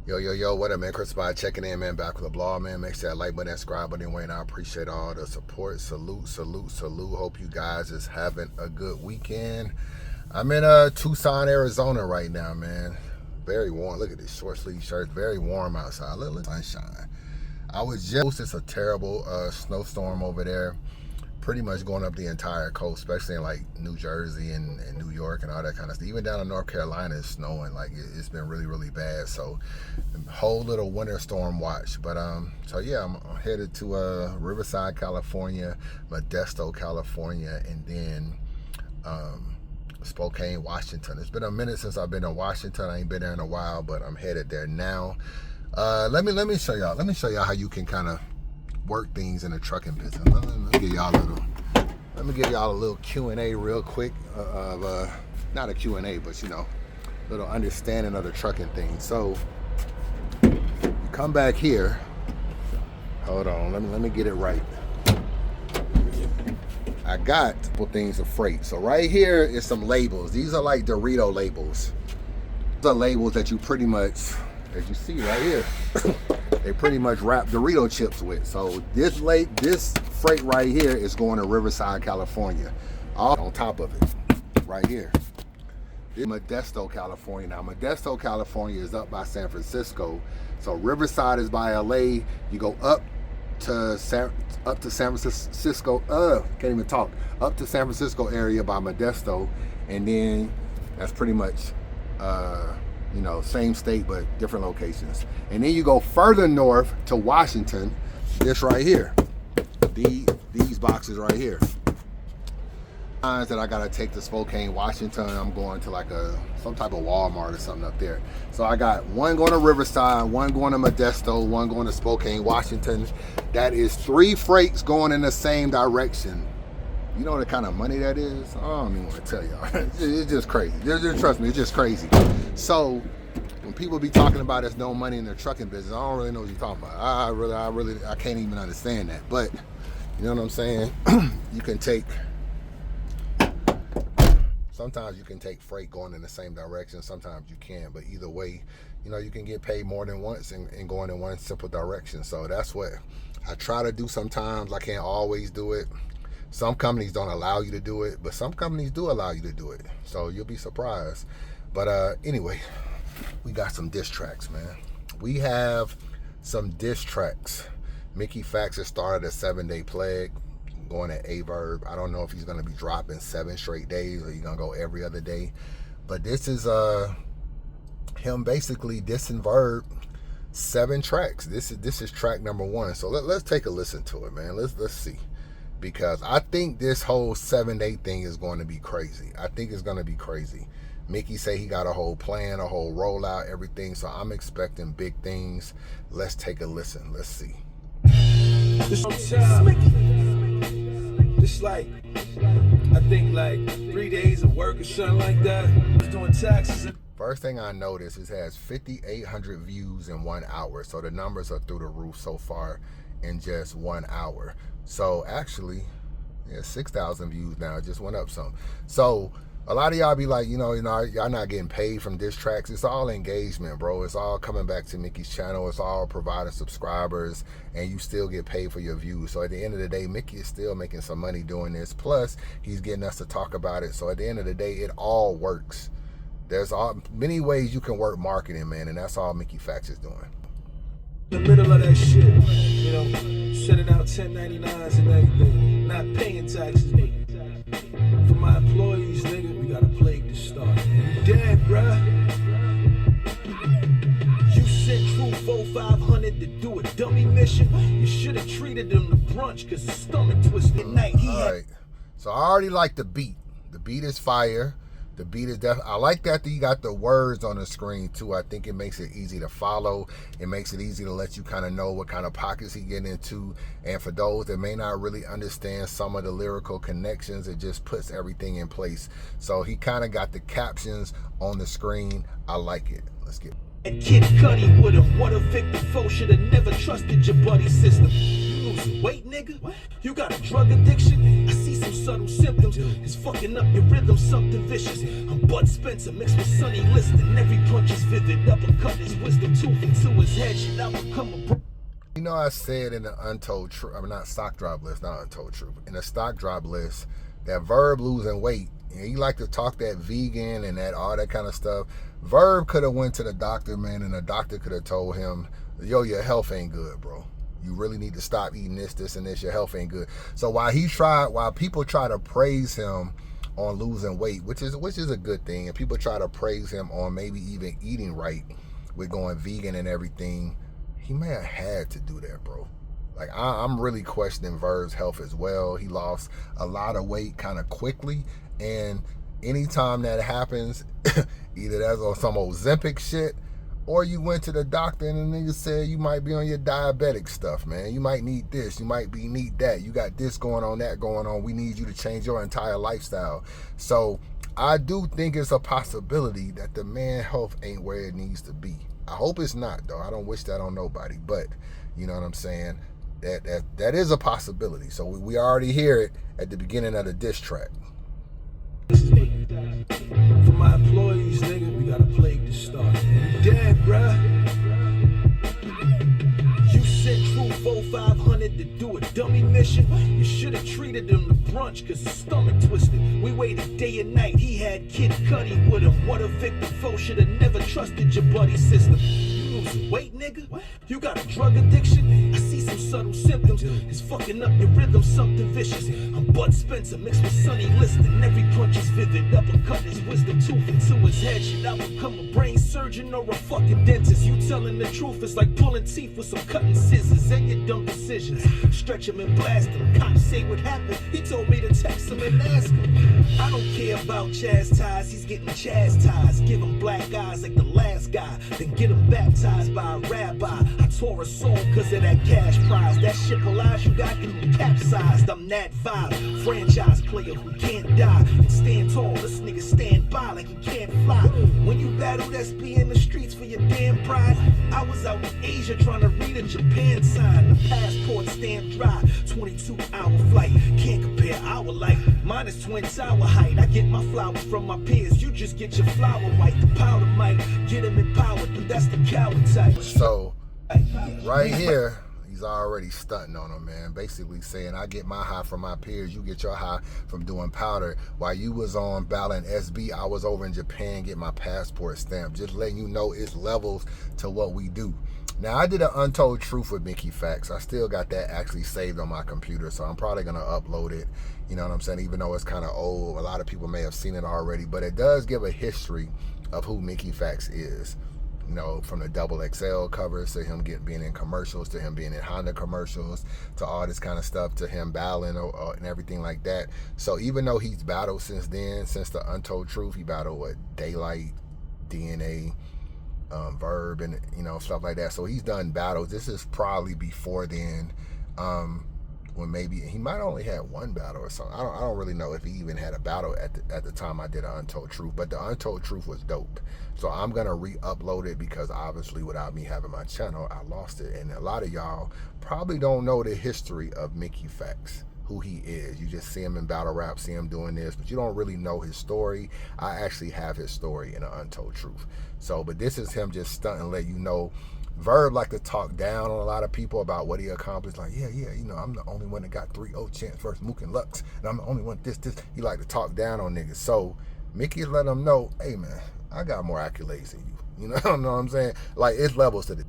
Yo, what up, man? Chris Spy checking in, man. Back with a blog, man. Make sure that like button, that subscribe button, Wayne. I appreciate all the support. Salute. Hope you guys is having a good weekend. I'm in Tucson, Arizona right now, man. Very warm. Look at this short sleeve shirt. Very warm outside. Look, sunshine. I was just, it's a terrible snowstorm over there. Pretty much going up the entire coast, especially in like New Jersey and New York and all that kind of stuff. Even down in North Carolina, it's snowing. Like it's been really bad. So whole little winter storm watch. But so yeah, I'm headed to Riverside, California, Modesto, California, and then Spokane, Washington. It's been a minute since I've been in Washington. I ain't been there in a while, but I'm headed there now. Let me show y'all. Let me show y'all how you can kind of work things in the trucking business. Let me give y'all a little Q&A real quick of not a Q&A, but you know, little understanding of the trucking thing. So you come back here. Hold on, let me get it right. I got a couple things of freight. So right here is some labels. These are like Dorito labels. These are labels that you pretty much, as you see right here, they pretty much wrap Dorito chips with. So this freight right here is going to Riverside, California. All on top of it, right here. This is Modesto, California. Now Modesto, California is up by San Francisco. So Riverside is by LA. You go up to San Francisco. Can't even talk. Up to San Francisco area by Modesto, and then that's pretty much you know, same state but different locations. And then you go further north to Washington. This right here, these boxes right here. Times that I gotta take to Spokane, Washington. I'm going to like some type of Walmart or something up there. So I got one going to Riverside, one going to Modesto, one going to Spokane, Washington. That is 3 freights going in the same direction. You know the kind of money that is? I don't even want to tell y'all. It's just crazy. Just trust me, it's just crazy. So when people be talking about there's no money in the trucking business, I don't really know what you're talking about. I can't even understand that. But you know what I'm saying? You can take, sometimes you can take freight going in the same direction. Sometimes you can, but either way, you know, you can get paid more than once and going in one simple direction. So that's what I try to do sometimes. I can't always do it. Some companies don't allow you to do it, but some companies do allow you to do it. So you'll be surprised. But anyway, we got some diss tracks, man. We have some diss tracks. Mickey Factz has started a 7-day plague going at Verb. I don't know if he's going to be dropping 7 straight days or he's going to go every other day. But this is him basically dissing Verb, 7 tracks. This is track number 1. So let's take a listen to it, man. Let's see. Because I think this whole 7-day thing is going to be crazy. I think it's going to be crazy. Mickey say he got a whole plan, a whole rollout, everything. So I'm expecting big things. Let's take a listen. Let's see. This like, I think like 3 days of work or something like that. Doing taxes. First thing I noticed is it has 5,800 views in 1 hour. So the numbers are through the roof so far in just 1 hour. So actually, yeah, 6,000 views now. It just went up some. So a lot of y'all be like, you know, y'all not getting paid from diss tracks. It's all engagement, bro. It's all coming back to Mickey's channel. It's all providing subscribers, and you still get paid for your views. So at the end of the day, Mickey is still making some money doing this. Plus, he's getting us to talk about it. So at the end of the day, it all works. There's many ways you can work marketing, man, and that's all Mickey Factz is doing. In the middle of that shit, you know, sending out 1099s and everything, not paying taxes. For my employees, nigga, we got a plague to start. Dead, bruh. You sent True 4500 to do a dummy mission. You should have treated them to brunch because his stomach twisted night. All right, so I already like the beat. The beat is fire. The beat is definitely, I like that you got the words on the screen too. I think it makes it easy to follow. It makes it easy to let you kind of know what kind of pockets he get into. And for those that may not really understand some of the lyrical connections, it just puts everything in place. So he kind of got the captions on the screen. I like it. Let's get it. And Kid Cudi with him. What a victim foe, should have never trusted your buddy system. You losing weight, nigga? What? You got a drug addiction? I see some subtle symptoms. It's fucking up your rhythm, something vicious. I'm Bud Spencer mixed with Sonny Liston. Every punch is vivid, uppercut is wisdom tooth until head shit, I become a You know, I said in the untold truth, I mean, not stock drop list, not untold truth, in the stock drop list, that Verb losing weight, and he like to talk that vegan and that all that kind of stuff. Verb could have went to the doctor, man, and the doctor could have told him, yo, your health ain't good, bro. You really need to stop eating this, and this. Your health ain't good. So while people try to praise him on losing weight, which is a good thing, and people try to praise him on maybe even eating right with going vegan and everything, he may have had to do that, bro. Like, I'm really questioning Verb's health as well. He lost a lot of weight kind of quickly, and anytime that happens, either that's on some Ozempic shit, or you went to the doctor and the nigga said you might be on your diabetic stuff, man. You might need this, you might need that. You got this going on, that going on. We need you to change your entire lifestyle. So I do think it's a possibility that the man's health ain't where it needs to be. I hope it's not, though. I don't wish that on nobody, but you know what I'm saying? That is a possibility. So we already hear it at the beginning of the diss track. For my employees, nigga, we got a plague to start. You dead, bruh. You sent Truth 0500 to do a dummy mission. You should have treated him to brunch, cause his stomach twisted. We waited day and night, he had Kid Cudi with him. What a victim foe, should have never trusted your buddy system. You losing weight, nigga? You got a drug addiction? I see some subtle symptoms. It's fucking up your rhythm, something vicious. I'm Bud Spencer mixed with Sonny Liston. Every punch is vivid, uppercut his wisdom tooth into his head. Should I become a brain surgeon or a fucking dentist? You telling the truth is like pulling teeth with some cutting scissors and your dumb decisions. Stretch him and blast him. Cops say what happened. He told me to text him and ask him. I don't care about chastise, he's getting chastised. Give him black eyes like the last guy, then get him baptized by a rabbi. I tore a soul cause of that cash prize. That shit lies you got him capsized. I'm that vibe, franchise player who can't die and stand tall. This nigga stand by like he can't fly. When you battle SB in the streets for your damn pride, I was out in Asia trying to read a Japan sign. The passport stand dry, 22-hour flight. Can't compare our life, mine is Twin Tower height. I get my flowers from my peers, you just get your flower white. The powder might get him empowered, and that's the coward type. So right here, he's already stunting on him, man. Basically saying, I get my high from my peers, you get your high from doing powder. While you was on battling SB, I was over in Japan getting my passport stamped. Just letting you know it's levels to what we do. Now, I did an untold truth with Mickey Factz. I still got that actually saved on my computer, so I'm probably going to upload it. You know what I'm saying? Even though it's kind of old, a lot of people may have seen it already, but it does give a history of who Mickey Factz is. You know, from the XXL covers to him being in commercials, to him being in Honda commercials, to all this kind of stuff, to him battling and everything like that. So even though he's battled since then, since the Untold Truth, he battled with Daylight, DNA, Verb, and you know, stuff like that. So he's done battles. This is probably before then, when maybe he might only had one battle or something. I don't really know if he even had a battle at the time I did an Untold Truth, but the Untold Truth was dope. So I'm gonna re-upload it because obviously without me having my channel, I lost it. And a lot of y'all probably don't know the history of Mickey Factz, who he is. You just see him in battle rap, see him doing this, but you don't really know his story. I actually have his story in an Untold Truth. So, but this is him just stunting, let you know. Verb like to talk down on a lot of people about what he accomplished. Like, yeah, you know, I'm the only one that got 3-0 chance versus Mook and Lux, and I'm the only one this. He like to talk down on niggas. So Mickey let him know, hey man, I got more accolades than you. You know what I'm saying? Like, it's levels to this.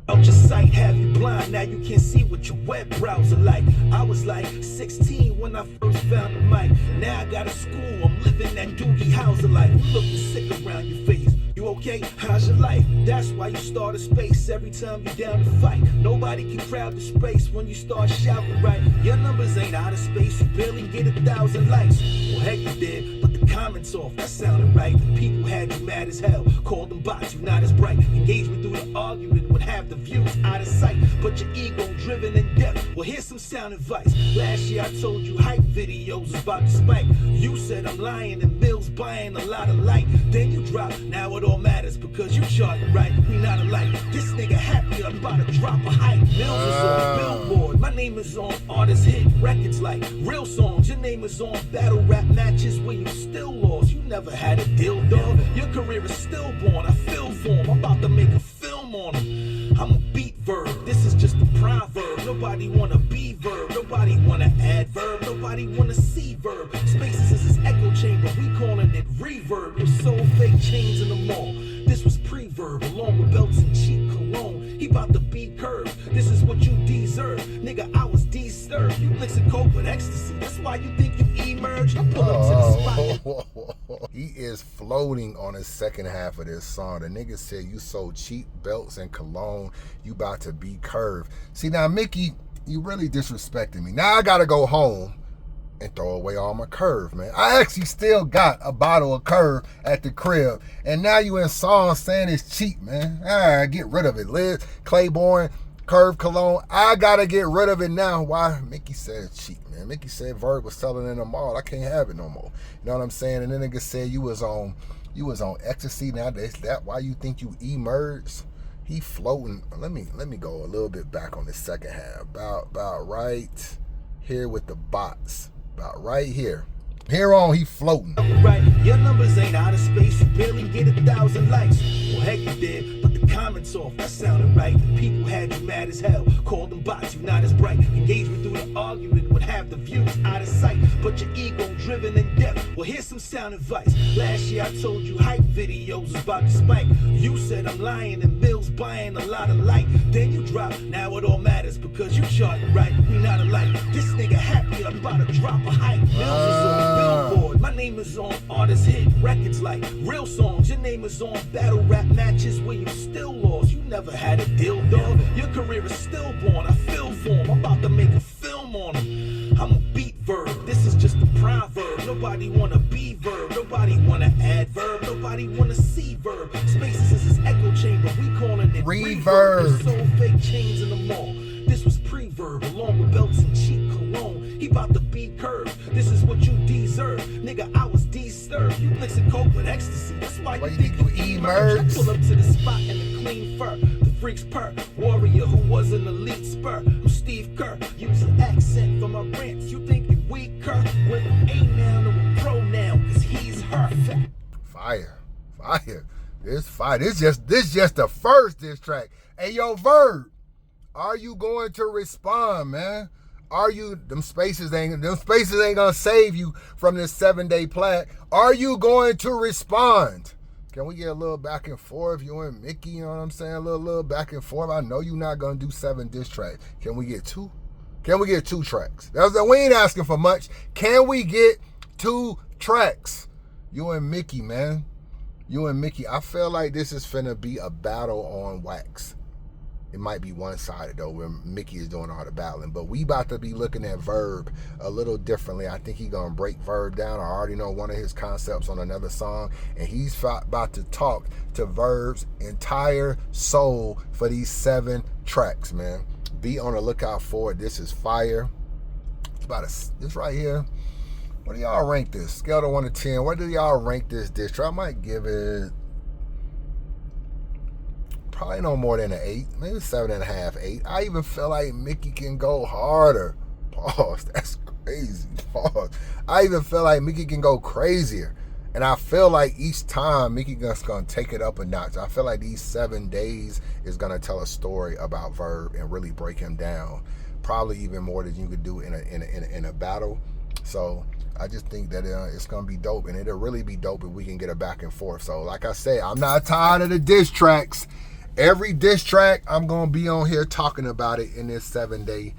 Out your sight, have you blind, now you can't see what your web browser like. I was like 16 when I first found the mic. Now I got a school, I'm living that Doogie Howser life. You looking sick around your face. You okay? How's your life? That's why you start a space every time you're down to fight. Nobody can crowd the space when you start shouting right. Your numbers ain't out of space, you barely get 1,000 likes. Well, heck you did, but the comments off, that sounded right. The people had you mad as hell, called them bots, you not as bright. Engagement through the argument would have the views out of sight, but your ego driven in depth. Well, here's some sound advice. Last year I told you hype videos was about to spike. You said I'm lying and Mill's buying a lot of light. Then you drop, now it all matters because you charting right. We not alike. This nigga happy I'm about to drop a hype. Mills is on Billboard. My name is on artist hit records like real songs. Your name is on battle rap matches where you still lost. You never had a deal, dog. Your career is stillborn. I feel for him. I'm about to make a film on him. I'm Nobody wanna be verb. Nobody wanna add verb. Nobody wanna see verb. Spaces is his echo chamber. We calling it reverb. Your soul fake chains in the mall. This was pre-verb along with belts and cheap cologne. He bout to be curved. This is what you deserve. Nigga, I was disturbed. You mixing coke with ecstasy. That's why you think you emerged. I pull up to the spot. He is floating on the second half of this song. The nigga said you sold cheap belts and cologne. You about to be curved. See, now, Mickey, you really disrespecting me. Now I gotta go home and throw away all my curve, man. I actually still got a bottle of curve at the crib. And now you in songs saying it's cheap, man. All right, get rid of it. Liz Claiborne, curve cologne. I gotta get rid of it now. Why? Mickey said it's cheap, man. Mickey said Verb was selling in the mall. I can't have it no more. You know what I'm saying? And then nigga said you was on ecstasy. Now is that why you think you emerged? He floating. Let me go a little bit back on the second half. About right here with the bots. About right here. Here on, he floating. Right, your numbers ain't out of space. You barely get 1,000 likes. Well, heck, you did, but the comments off. That sounded right. The people had you mad as hell. Called them bots, you not as bright. Engagement through the argument would have the views out of sight. But your ego driven in depth. Well, here's some sound advice. Last year I told you hype videos was about to spike. You said I'm lying and Bill's buying a lot of light. Then you drop. Now it all matters because you charting right. We not alike. This nigga happy. I'm about to drop a hype. Bills is on Billboard. My name is on artist hit records like real songs. Your name is on battle rap matches where you still lost. You never had a deal, dog. Your career is stillborn. I feel for him. I'm about to make a film on him. I'm a beat verb. This is just a proverb. Nobody wanna be verb. Nobody wanna add verb. Nobody wanna see verb. Spaces is his echo chamber. We calling it reverb. Soul fake chains in the mall. This was pre-verb along with belts and cheap cologne. He bout to be curved. This is what you deserve. Nigga, I was disturbed. You mixing coke with ecstasy. That's why you think you emerged. I pull up to the spot in a clean fur. The freaks purr. Warrior who was an elite spur. I'm Steve Kerr. Use an accent for my rants. You think you weaker? With an A now to a pro now. Cause he's her. Fire. This fire. This just the first diss track. Hey, yo, Verb. Are you going to respond, man? Are you, them spaces ain't gonna save you from this 7-day plat. Are you going to respond? Can we get a little back and forth? You and Mickey, you know what I'm saying? A little back and forth. I know you're not gonna do 7 diss tracks. Can we get 2? Can we get 2 tracks? We ain't asking for much. Can we get 2 tracks? You and Mickey, man. You and Mickey. I feel like this is finna be a battle on wax. It might be one-sided though, where Mickey is doing all the battling. But we about to be looking at Verb a little differently. I think he's gonna break Verb down. I already know one of his concepts on another song, and he's about to talk to Verb's entire soul for these 7 tracks, man. Be on the lookout for it. This is fire. This right here. What do y'all rank this? Scale to 1 to 10. What do y'all rank this diss track? I might give it probably no more than an 8, maybe 7.5, 8. I even feel like Mickey can go harder. Pause. That's crazy. Pause. I even feel like Mickey can go crazier. And I feel like each time Mickey just gonna take it up a notch. I feel like these 7 days is gonna tell a story about Verb and really break him down. Probably even more than you could do in a battle. So I just think that it's gonna be dope, and it'll really be dope if we can get a back and forth. So like I said, I'm not tired of the diss tracks. Every diss track, I'm going to be on here talking about it in this 7-day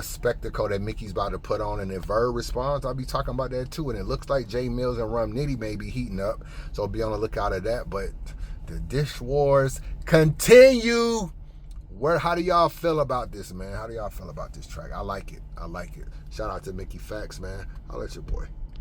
spectacle that Mickey's about to put on. And if Verb responds, I'll be talking about that too. And it looks like J Mills and Rum Nitty may be heating up. So be on the lookout of that. But the dish wars continue. How do y'all feel about this, man? How do y'all feel about this track? I like it. Shout out to Mickey Factz, man. I'll let your boy.